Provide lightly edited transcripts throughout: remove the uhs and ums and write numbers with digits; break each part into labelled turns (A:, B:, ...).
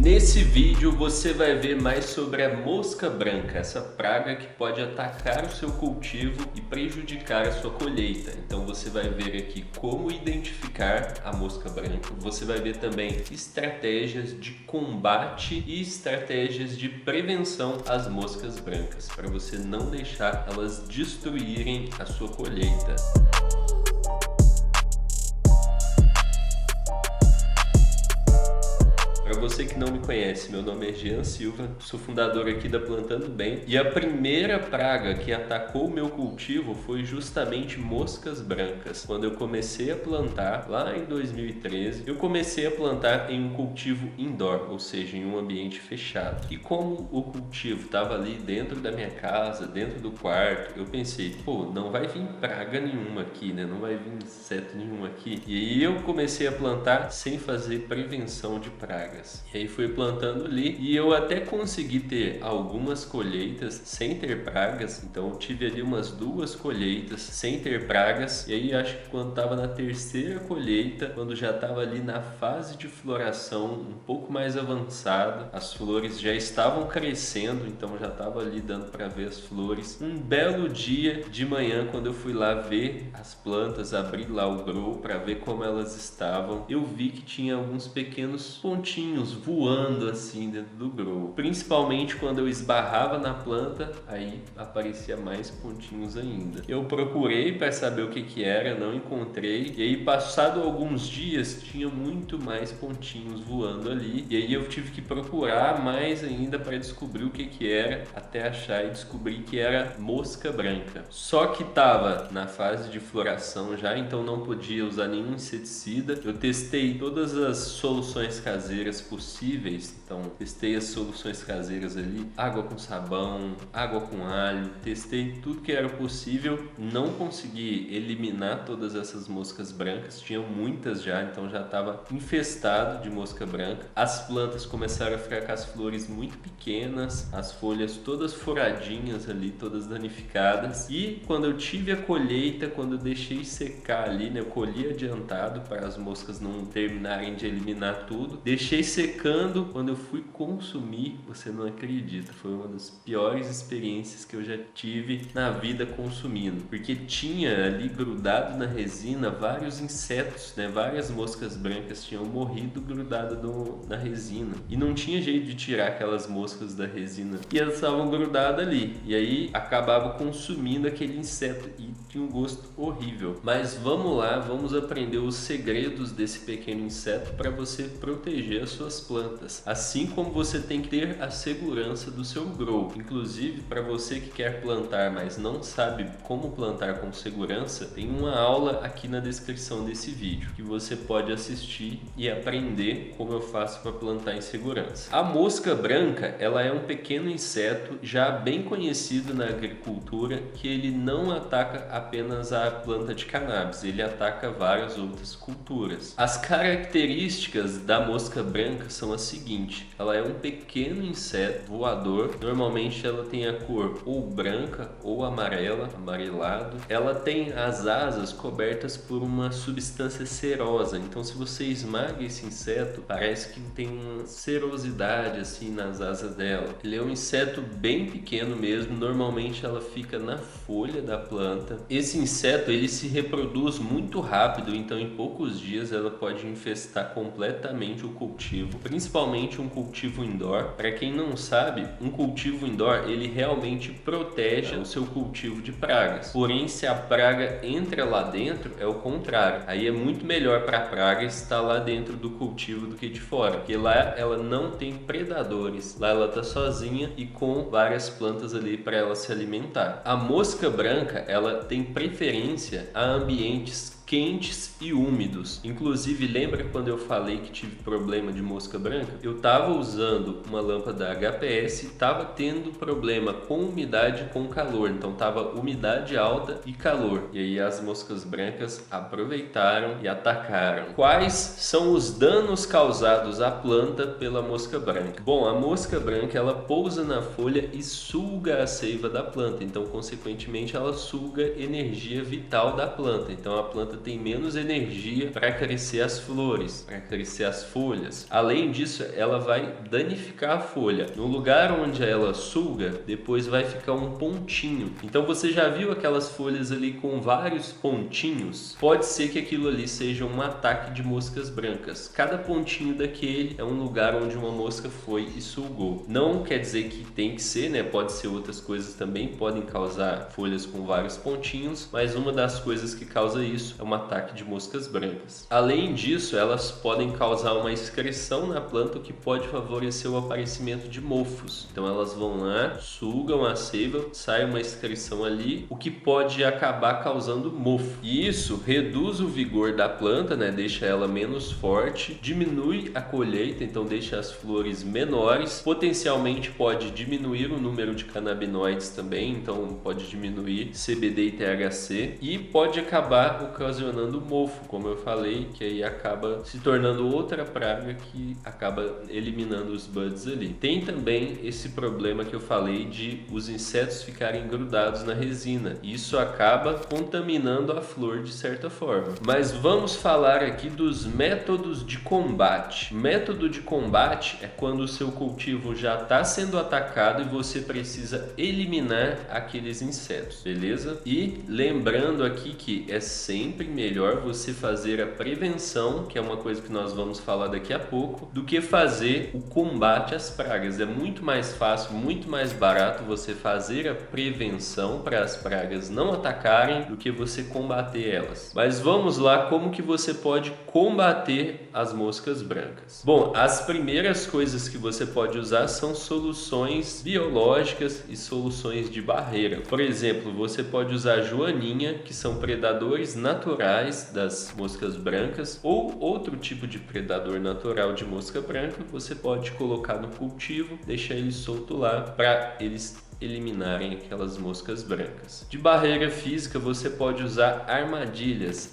A: Nesse vídeo você vai ver mais sobre a mosca branca, essa praga que pode atacar o seu cultivo e prejudicar a sua colheita. Então você vai ver aqui como identificar a mosca branca, você vai ver também estratégias de combate e estratégias de prevenção às moscas brancas, para você não deixar elas destruírem a sua colheita. Para você que não me conhece, meu nome é Jean Silva, sou fundador aqui da Plantando Bem e a primeira praga que atacou o meu cultivo foi justamente moscas brancas. Quando eu comecei a plantar, lá em 2013, eu comecei a plantar em um cultivo indoor, ou seja, em um ambiente fechado. E como o cultivo estava ali dentro da minha casa, dentro do quarto, eu pensei, pô, não vai vir praga nenhuma aqui, né? Não vai vir inseto nenhum aqui. E aí eu comecei a plantar sem fazer prevenção de praga. E aí fui plantando ali e eu até consegui ter algumas colheitas sem ter pragas. Então eu tive ali umas 2 colheitas sem ter pragas. E aí acho que quando estava na terceira colheita, quando já estava ali na fase de floração um pouco mais avançada, as flores já estavam crescendo, então já estava ali dando para ver as flores. Um belo dia de manhã, quando eu fui lá ver as plantas, abri lá o grow para ver como elas estavam, eu vi que tinha alguns pequenos pontinhos voando assim dentro do grow. Principalmente quando eu esbarrava na planta, aí aparecia mais pontinhos ainda. Eu procurei para saber o que era, não encontrei. E aí passado alguns dias tinha muito mais pontinhos voando ali. E aí eu tive que procurar mais ainda para descobrir o que era, até achar e descobrir que era mosca branca. Só que estava na fase de floração já, então não podia usar nenhum inseticida. Eu testei todas as soluções caseiras possíveis, então testei as soluções caseiras ali, água com sabão, água com alho, testei tudo que era possível, não consegui eliminar todas essas moscas brancas, tinham muitas já, então já estava infestado de mosca branca. As plantas começaram a ficar com as flores muito pequenas, as folhas todas furadinhas ali, todas danificadas, e quando eu tive a colheita, quando eu deixei secar ali, né, eu colhi adiantado para as moscas não terminarem de eliminar tudo, deixei secando. Quando eu fui consumir, você não acredita, foi uma das piores experiências que eu já tive na vida consumindo, porque tinha ali grudado na resina vários insetos, né? Várias moscas brancas tinham morrido grudado na resina e não tinha jeito de tirar aquelas moscas da resina e elas estavam grudadas ali, e aí acabava consumindo aquele inseto e tinha um gosto horrível. Mas vamos lá, vamos aprender os segredos desse pequeno inseto para você proteger as suas plantas, assim como você tem que ter a segurança do seu grow. Inclusive, para você que quer plantar, mas não sabe como plantar com segurança, tem uma aula aqui na descrição desse vídeo que você pode assistir e aprender como eu faço para plantar em segurança. A mosca branca, ela é um pequeno inseto já bem conhecido na agricultura, que ele não ataca apenas a planta de cannabis, ele ataca várias outras culturas. As características da mosca branca são as seguintes: ela é um pequeno inseto voador, normalmente ela tem a cor ou branca ou amarela, amarelado. Ela tem as asas cobertas por uma substância cerosa, então se você esmaga esse inseto, parece que tem uma cerosidade assim nas asas dela. Ele é um inseto bem pequeno mesmo, normalmente ela fica na folha da planta. Esse inseto ele se reproduz muito rápido, então em poucos dias ela pode infestar completamente o cultivo, principalmente um cultivo indoor. Para quem não sabe, um cultivo indoor ele realmente protege o seu cultivo de pragas. Porém, se a praga entra lá dentro, é o contrário. Aí é muito melhor para a praga estar lá dentro do cultivo do que de fora, porque lá ela não tem predadores. Lá ela está sozinha e com várias plantas ali para ela se alimentar. A mosca branca, ela tem preferência a ambientes quentes e úmidos. Inclusive, lembra quando eu falei que tive problema de mosca branca? Eu estava usando uma lâmpada HPS, estava tendo problema com umidade e com calor, então estava umidade alta e calor. E aí as moscas brancas aproveitaram e atacaram. Quais são os danos causados à planta pela mosca branca? Bom, a mosca branca ela pousa na folha e suga a seiva da planta, então consequentemente ela suga energia vital da planta. Então a planta tem menos energia para crescer as flores, para crescer as folhas. Além disso, ela vai danificar a folha. No lugar onde ela suga, depois vai ficar um pontinho. Então você já viu aquelas folhas ali com vários pontinhos? Pode ser que aquilo ali seja um ataque de moscas brancas. Cada pontinho daquele é um lugar onde uma mosca foi e sugou. Não quer dizer que tem que ser, né? Pode ser outras coisas também, podem causar folhas com vários pontinhos, mas uma das coisas que causa isso é um ataque de moscas brancas. Além disso, elas podem causar uma excreção na planta, o que pode favorecer o aparecimento de mofos. Então elas vão lá, sugam a seiva, sai uma excreção ali, o que pode acabar causando mofo. E isso reduz o vigor da planta, né? Deixa ela menos forte, diminui a colheita, então deixa as flores menores, potencialmente pode diminuir o número de canabinoides também, então pode diminuir CBD e THC e pode acabar ocasionando mofo, como eu falei, que aí acaba se tornando outra praga que acaba eliminando os buds ali. Tem também esse problema que eu falei de os insetos ficarem grudados na resina. Isso acaba contaminando a flor de certa forma. Mas vamos falar aqui dos métodos de combate. Método de combate é quando o seu cultivo já está sendo atacado e você precisa eliminar aqueles insetos, beleza? E lembrando aqui que é sempre melhor você fazer a prevenção, que é uma coisa que nós vamos falar daqui a pouco, do que fazer o combate às pragas. É muito mais fácil, muito mais barato você fazer a prevenção para as pragas não atacarem do que você combater elas. Mas vamos lá, como que você pode combater as moscas brancas? Bom, as primeiras coisas que você pode usar são soluções biológicas e soluções de barreira. Por exemplo, você pode usar joaninha, que são predadores naturais das moscas brancas, ou outro tipo de predador natural de mosca branca, você pode colocar no cultivo, deixar ele solto lá para eles eliminarem aquelas moscas brancas. De barreira física, você pode usar armadilhas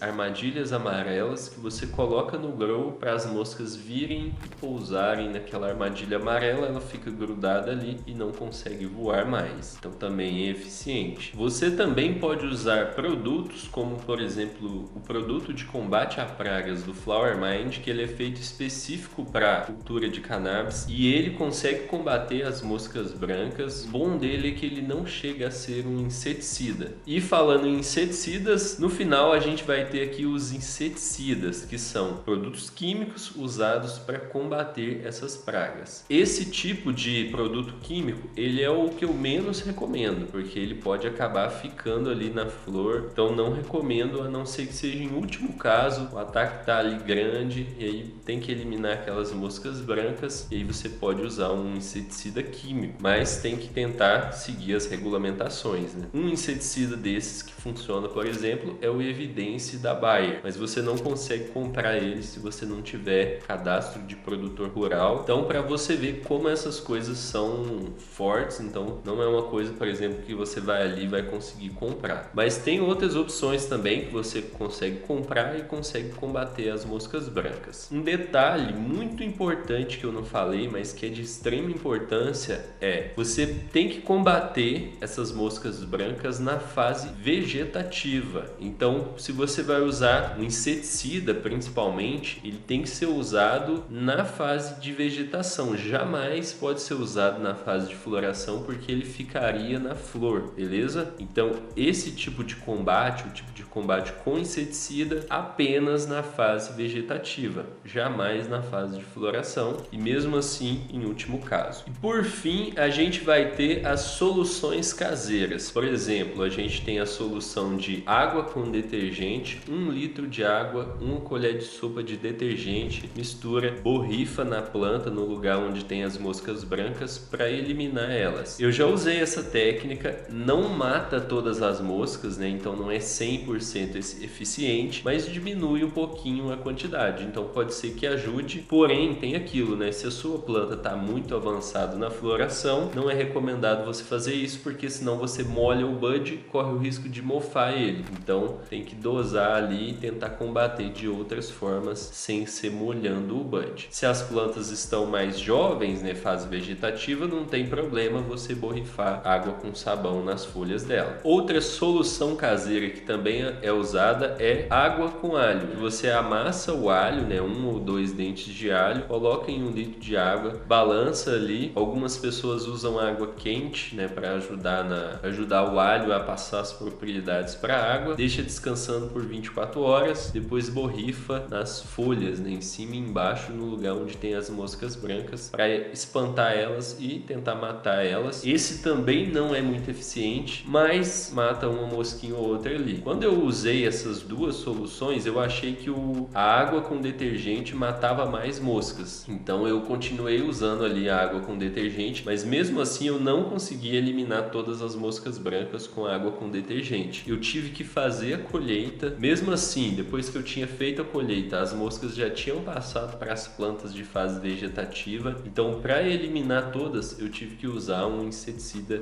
A: amarelas que você coloca no grow para as moscas virem e pousarem naquela armadilha amarela, ela fica grudada ali e não consegue voar mais. Então também é eficiente. Você também pode usar produtos como, por exemplo, o produto de combate a pragas do Flower Mind, que ele é feito específico para cultura de cannabis e ele consegue combater as moscas brancas. O bom dele é que ele não chega a ser um inseticida. E falando em inseticidas, no final a gente vai ter aqui os inseticidas, que são produtos químicos usados para combater essas pragas. Esse tipo de produto químico, ele é o que eu menos recomendo, porque ele pode acabar ficando ali na flor, então não recomendo, a não ser que seja em último caso, o ataque está ali grande e aí tem que eliminar aquelas moscas brancas e aí você pode usar um inseticida químico, mas tem que tentar seguir as regulamentações, né? Um inseticida desses que funciona, por exemplo, é o Evidence da Bayer, mas você não consegue comprar ele se você não tiver cadastro de produtor rural. Então, para você ver como essas coisas são fortes, então não é uma coisa, por exemplo, que você vai ali e vai conseguir comprar. Mas tem outras opções também que você consegue comprar e consegue combater as moscas brancas. Um detalhe muito importante que eu não falei, mas que é de extrema importância, é você tem que combater essas moscas brancas na fase vegetativa. Então, se você vai usar um inseticida, principalmente, ele tem que ser usado na fase de vegetação. Jamais pode ser usado na fase de floração, porque ele ficaria na flor, beleza? Então, esse tipo de combate, o tipo de combate com inseticida, apenas na fase vegetativa, jamais na fase de floração, e mesmo assim, em último caso. E por fim, a gente vai ter as soluções caseiras. Por exemplo, a gente tem a solução de água com detergente, 1 litro de água, 1 colher de sopa de detergente, mistura, borrifa na planta, no lugar onde tem as moscas brancas, para eliminar elas. Eu já usei essa técnica, não mata todas as moscas, né? Então não é 100% eficiente, mas diminui um pouquinho a quantidade, então pode ser que ajude. Porém, tem aquilo, né? Se a sua planta está muito avançada na floração, não é recomendado você fazer isso, porque senão você molha o bud, corre o risco de mofar ele. Então tem que dosar ali e tentar combater de outras formas sem ser molhando o bud. Se as plantas estão mais jovens, né, fase vegetativa, não tem problema você borrifar água com sabão nas folhas dela. Outra solução caseira que também é usada é água com alho. Você amassa o alho, né, 1 ou 2 dentes de alho, coloca em 1 litro de água, balança ali. Algumas pessoas usam água quente, né, para ajudar o alho a passar as propriedades para a água. Deixa descansando por 24 horas, depois borrifa nas folhas, né, em cima e embaixo, no lugar onde tem as moscas brancas, para espantar elas e tentar matar elas. Esse também não é muito eficiente, mas mata uma mosquinha ou outra ali. Quando eu usei essas duas soluções, eu achei que a água com detergente matava mais moscas. Então eu continuei usando ali a água com detergente, mas mesmo assim eu não consegui eliminar todas as moscas brancas com água com detergente. Eu tive que fazer a colheita. Mesmo assim, depois que eu tinha feito a colheita, as moscas já tinham passado para as plantas de fase vegetativa. Então, para eliminar todas, eu tive que usar um inseticida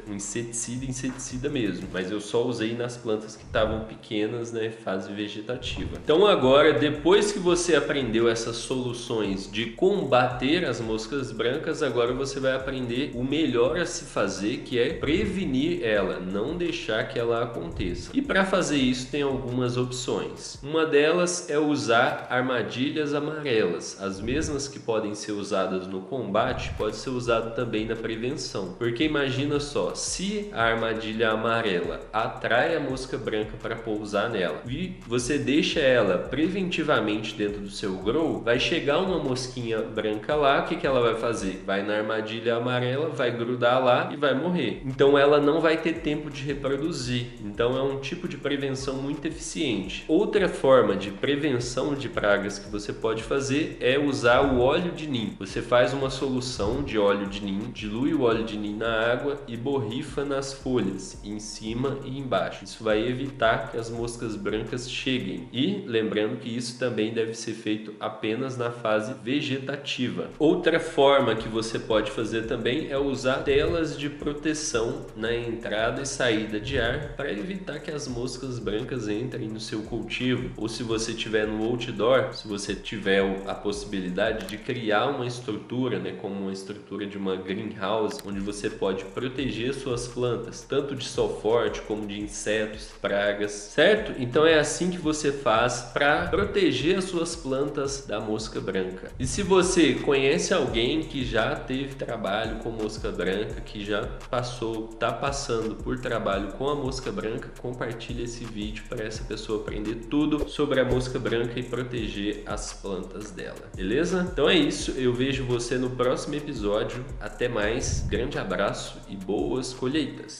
A: mesmo. Mas eu só usei nas plantas que estavam pequenas, né, fase vegetativa. Então agora, depois que você aprendeu essas soluções de combater as moscas brancas, agora você vai aprender o melhor a se fazer, que é prevenir ela, não deixar que ela aconteça. E para fazer isso tem algumas opções. Uma delas é usar armadilhas amarelas. As mesmas que podem ser usadas no combate, pode ser usado também na prevenção. Porque imagina só, se a armadilha amarela atrai a mosca branca para pousar nela e você deixa ela preventivamente dentro do seu grow, vai chegar uma mosquinha branca lá, o que ela vai fazer? Vai na armadilha amarela, vai grudar lá e vai morrer. Então ela não vai ter tempo de reproduzir. Então é um tipo de prevenção muito eficiente. Outra forma de prevenção de pragas que você pode fazer é usar o óleo de nim. Você faz uma solução de óleo de nim, dilui o óleo de nim na água e borrifa nas folhas, em cima e embaixo. Isso vai evitar que as moscas brancas cheguem. E lembrando que isso também deve ser feito apenas na fase vegetativa. Outra forma que você pode fazer também é usar telas de proteção na entrada e saída de ar para evitar que as moscas brancas entrem no seu cultivo. Ou se você tiver no outdoor, se você tiver a possibilidade de criar uma estrutura, né, como uma estrutura de uma greenhouse, onde você pode proteger suas plantas, tanto de sol forte como de insetos, pragas, certo? Então é assim que você faz para proteger as suas plantas da mosca branca. E se você conhece alguém que já teve trabalho com mosca branca, que já está passando por trabalho com a mosca branca, compartilhe esse vídeo para essa pessoa aprender tudo sobre a mosca branca e proteger as plantas dela, beleza? Então é isso, eu vejo você no próximo episódio. Até mais, grande abraço e boas colheitas!